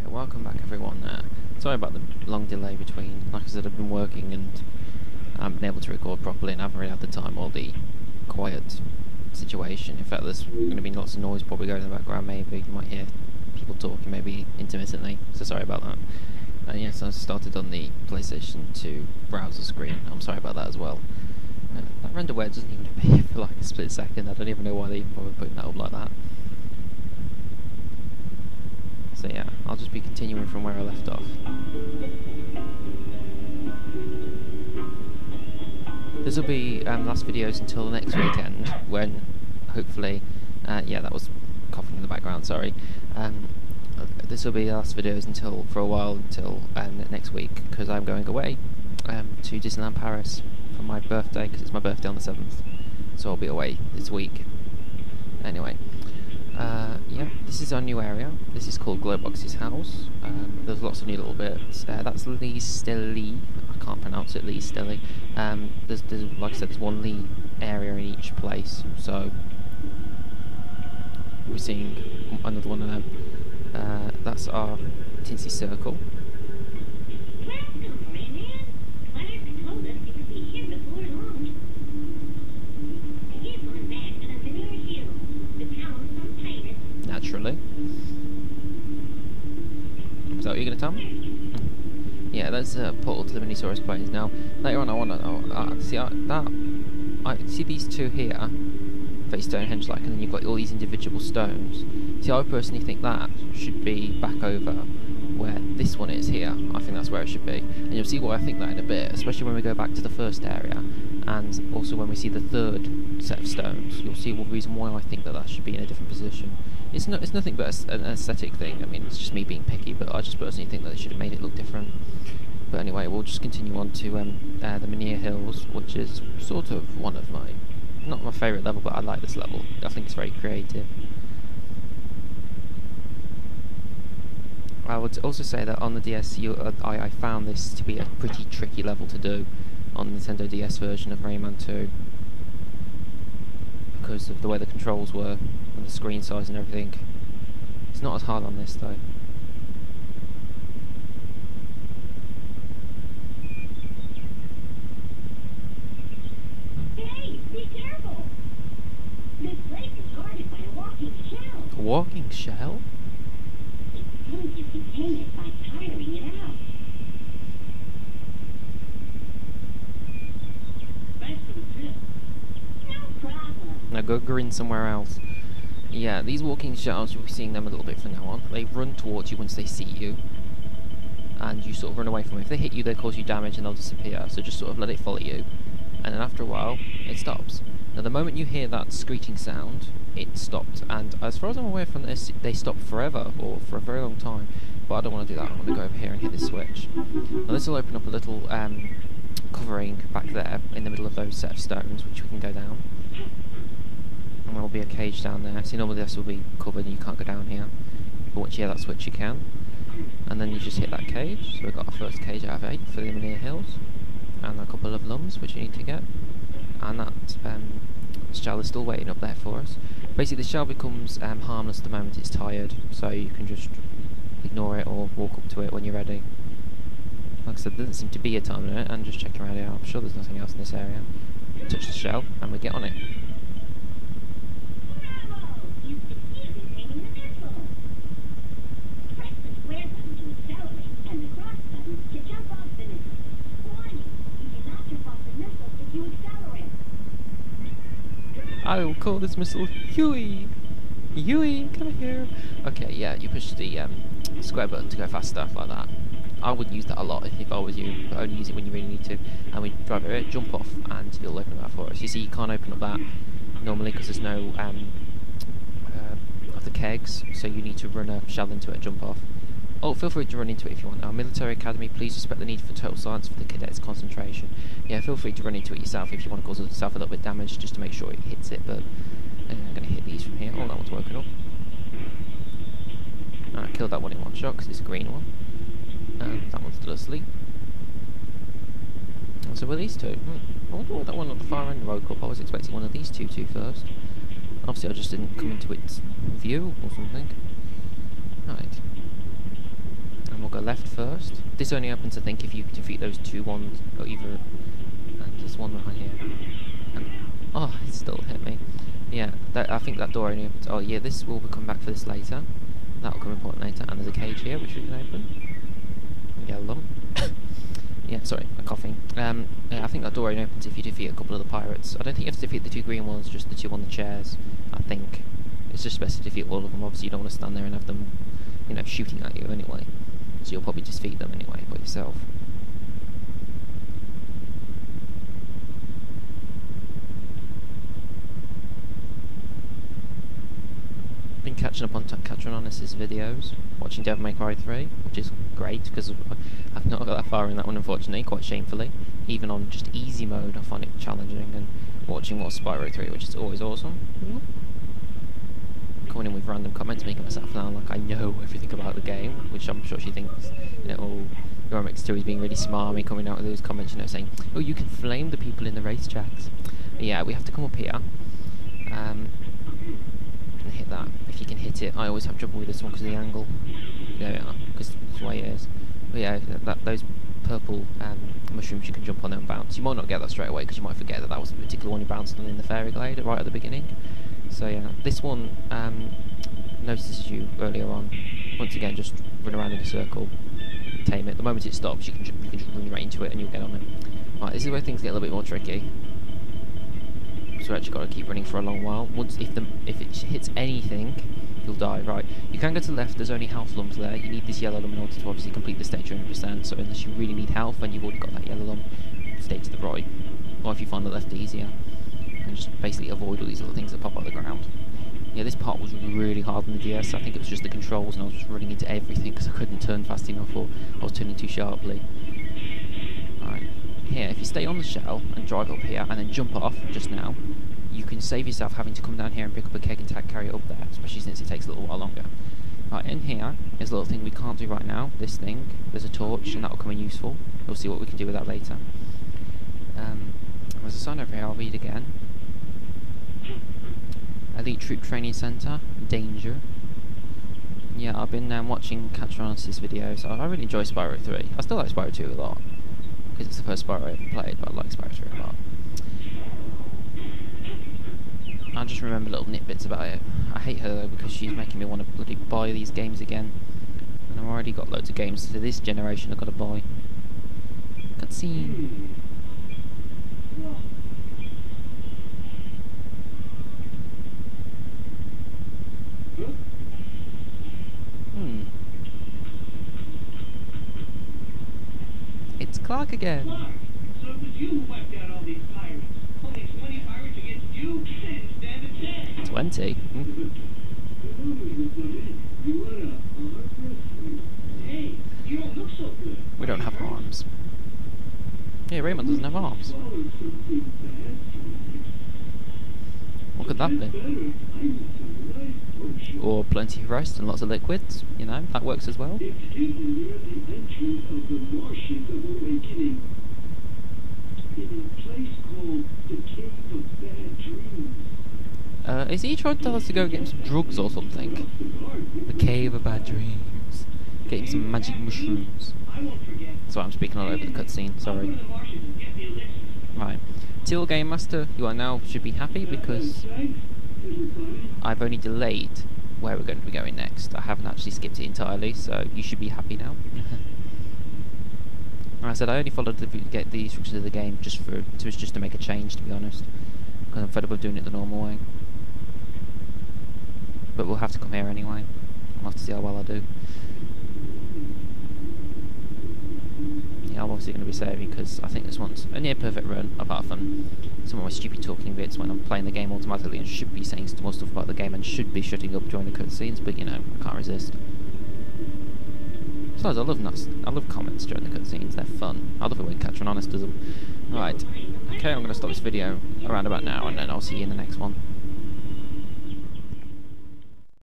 Welcome back everyone. Sorry about the long delay between, like I said, I've been working and I haven't been able to record properly and I haven't really had the time or the quiet situation. In fact, there's going to be lots of noise probably going in the background, maybe. You might hear people talking maybe intermittently, so sorry about that. And yes, I started on the PlayStation 2 browser screen. I'm sorry about that as well. That renderware doesn't even appear for like a split second. I don't even know why they probably putting that up like that. So yeah, I'll just be continuing from where I left off. This will be last videos until next weekend, when hopefully, yeah, that was coughing in the background, sorry. This will be the last videos until, for a while, until next week, because I'm going away to Disneyland Paris for my birthday, because it's my birthday on the 7th, so I'll be away this week. Anyway. Yeah, this is our new area. This is called Glowbox's house. There's lots of new little bits. That's Lee Stelly. I can't pronounce it, Lee Stelly. There's like I said, there's one Lee area in each place. So we're seeing another one of them. That's our Tinsy Circle. Welcome, Rayman. Clark told us you would be here before long. Here's one back to the Menhir Hills, the town from pirates. Naturally. Is that what you're going to tell me? Yeah, there's a portal to the Minisaurus plains. Now, later on I want to know, see these two here, very Stonehenge-like, and then you've got all these individual stones. See, I personally think that should be back over where this one is here. I think that's where it should be. And you'll see why I think that in a bit, especially when we go back to the first area, and also when we see the third set of stones, you'll see the reason why I think that that should be in a different position. It's nothing but an aesthetic thing. I mean, it's just me being picky, but I just personally think that they should have made it look different. But anyway, we'll just continue on to the Menuh Hills, which is sort of one of my, not my favourite level, but I like this level. I think it's very creative. I would also say that on the DS, I found this to be a pretty tricky level to do on the Nintendo DS version of Rayman 2. Because of the way the controls were, and the screen size and everything. It's not as hard on this though. Hey, be careful! This place is guarded by a walking shell. A walking shell? It's going to contain it by tiring it out. Thanks for the tip. No problem. Now go grin somewhere else. Yeah, these walking shells, you'll be seeing them a little bit from now on. They run towards you once they see you, and you sort of run away from them. If they hit you, they cause you damage and they'll disappear, so just sort of let it follow you, and then after a while, it stops. Now the moment you hear that screeching sound, it stopped, and as far as I'm aware from this, they stop forever, or for a very long time, but I don't want to do that. I want to go over here and hit this switch. Now this will open up a little covering back there, in the middle of those set of stones, which we can go down. And there will be a cage down there. See, normally this will be covered and you can't go down here, but once you hear that switch you can. And then you just hit that cage. So we've got our first cage out of 8 for the Menhir Hills, and a couple of lums which you need to get. And that shell is still waiting up there for us. Basically the shell becomes harmless the moment it's tired, so you can just ignore it or walk up to it when you're ready. Like I said, there doesn't seem to be a time limit, and just checking around here, I'm sure there's nothing else in this area. Touch the shell and we get on it. You succeeded in taking the missile. Press the square button to accelerate and the cross button to jump off the missile. Warning, you cannot jump off the missile if you accelerate. I will call this missile Huey! Huey, come here! Okay, yeah, you push the square button to go faster, like that. I would use that a lot if I was you, but only use it when you really need to. And we drive over it, jump off, and it'll open that for us. You see, you can't open up that normally because there's no of the kegs, so you need to run a shell into it and jump off. Oh, feel free to run into it if you want. Our military academy, please respect the need for total silence for the cadets' concentration. Yeah, feel free to run into it yourself if you want to cause yourself a little bit of damage, just to make sure it hits it, but I'm going to hit these from here. Oh, that one's woken up. I killed that one in one shot because it's a green one. And that one's still asleep. And so were these two? I wonder why that one at the far end woke up. I was expecting one of these two first. Obviously I just didn't come into its view or something. Right. left first. This only opens, I think, if you defeat those 2 ones, or either. And there's one behind here. And, oh, it still hit me. Yeah, I think that door only opens. Oh, yeah, this will come back for this later. That'll come important later. And there's a cage here which we can open. Yellow lump. Yeah, sorry, I'm coughing. Yeah, I think that door only opens if you defeat a couple of the pirates. I don't think you have to defeat the 2 green ones, just the 2 on the chairs. I think it's just best to defeat all of them. Obviously, you don't want to stand there and have them, you know, shooting at you anyway. So you'll probably just defeat them anyway by yourself. Been catching up on Catrononus' videos, watching Devil May Cry 3, which is great because I've not got that far in that one, unfortunately, quite shamefully. Even on just easy mode I find it challenging, and watching more Spyro 3, which is always awesome. Coming in with random comments, making myself sound like I know everything about the game, which I'm sure she thinks, you know, oh, your MX2 is being really smarmy, coming out with those comments, you know, saying, oh, you can flame the people in the race tracks. But yeah, we have to come up here, and hit that. If you can hit it, I always have trouble with this one because of the angle. There we are, because that's the way it is. But yeah, those purple mushrooms, you can jump on them and bounce. You might not get that straight away because you might forget that was the particular one you bounced on in the fairy glade right at the beginning. So yeah, this one notices you earlier on. Once again, just run around in a circle, tame it. The moment it stops, you can just run right into it and you'll get on it. Right, this is where things get a little bit more tricky. So we actually got to keep running for a long while. Once if it hits anything, you'll die. Right, you can go to the left. There's only health lumps there. You need this yellow lump in order to obviously complete the stage 100%. So unless you really need health and you've already got that yellow lump, stay to the right. Or if you find the left easier, and just basically avoid all these little things that pop out of the ground. Yeah, this part was really hard on the DS. I think it was just the controls, and I was just running into everything because I couldn't turn fast enough, or I was turning too sharply. Right, here, if you stay on the shell and drive up here and then jump off just now, you can save yourself having to come down here and pick up a keg and carry it up there, especially since it takes a little while longer. Right, in here is a little thing we can't do right now, this thing. There's a torch, and that will come in useful. We'll see what we can do with that later. There's a sign over here, I'll read again. Elite Troop Training Centre, danger. Yeah, I've been watching Catrononus' videos. I really enjoy Spyro 3. I still like Spyro 2 a lot, because it's the first Spyro I ever played, but I like Spyro 3 a lot. I just remember little nitbits about it. I hate her though because she's making me want to bloody buy these games again. And I've already got loads of games to this generation I've got to buy. Cutscene. It's Clark again. Clark, so it was you who wiped out all these pirates. Only 20 pirates against you? Didn't stand a chance. 20? Hey, you don't look so good. We don't have arms. Yeah, Rayman doesn't have arms. What could that be? Or plenty of rest and lots of liquids, you know, that works as well. It's hidden near the entrance of the marshes of awakening. In a place called the Cave of Bad Dreams. Is he trying to tell us to go get him some drugs or something? The Cave of Bad Dreams. Get him some magic mushrooms. Sorry, I'm speaking all over the cutscene, sorry. Right. Teal Game Master, you are now should be happy because I've only delayed where we're going to be going next. I haven't actually skipped it entirely, so you should be happy now. And I said I only followed the instructions of the game just to make a change, to be honest, because I'm fed up of doing it the normal way. But we'll have to come here anyway. I'll have to see how well I do. Yeah, I'm obviously going to be saving because I think this one's a near perfect run, apart from some of my stupid talking bits when I'm playing the game automatically and should be saying more stuff about the game and should be shutting up during the cutscenes, but you know, I can't resist. Besides, I love comments during the cutscenes, they're fun. I love it when Catrononus does them. Right, okay, I'm going to stop this video around about now and then I'll see you in the next one.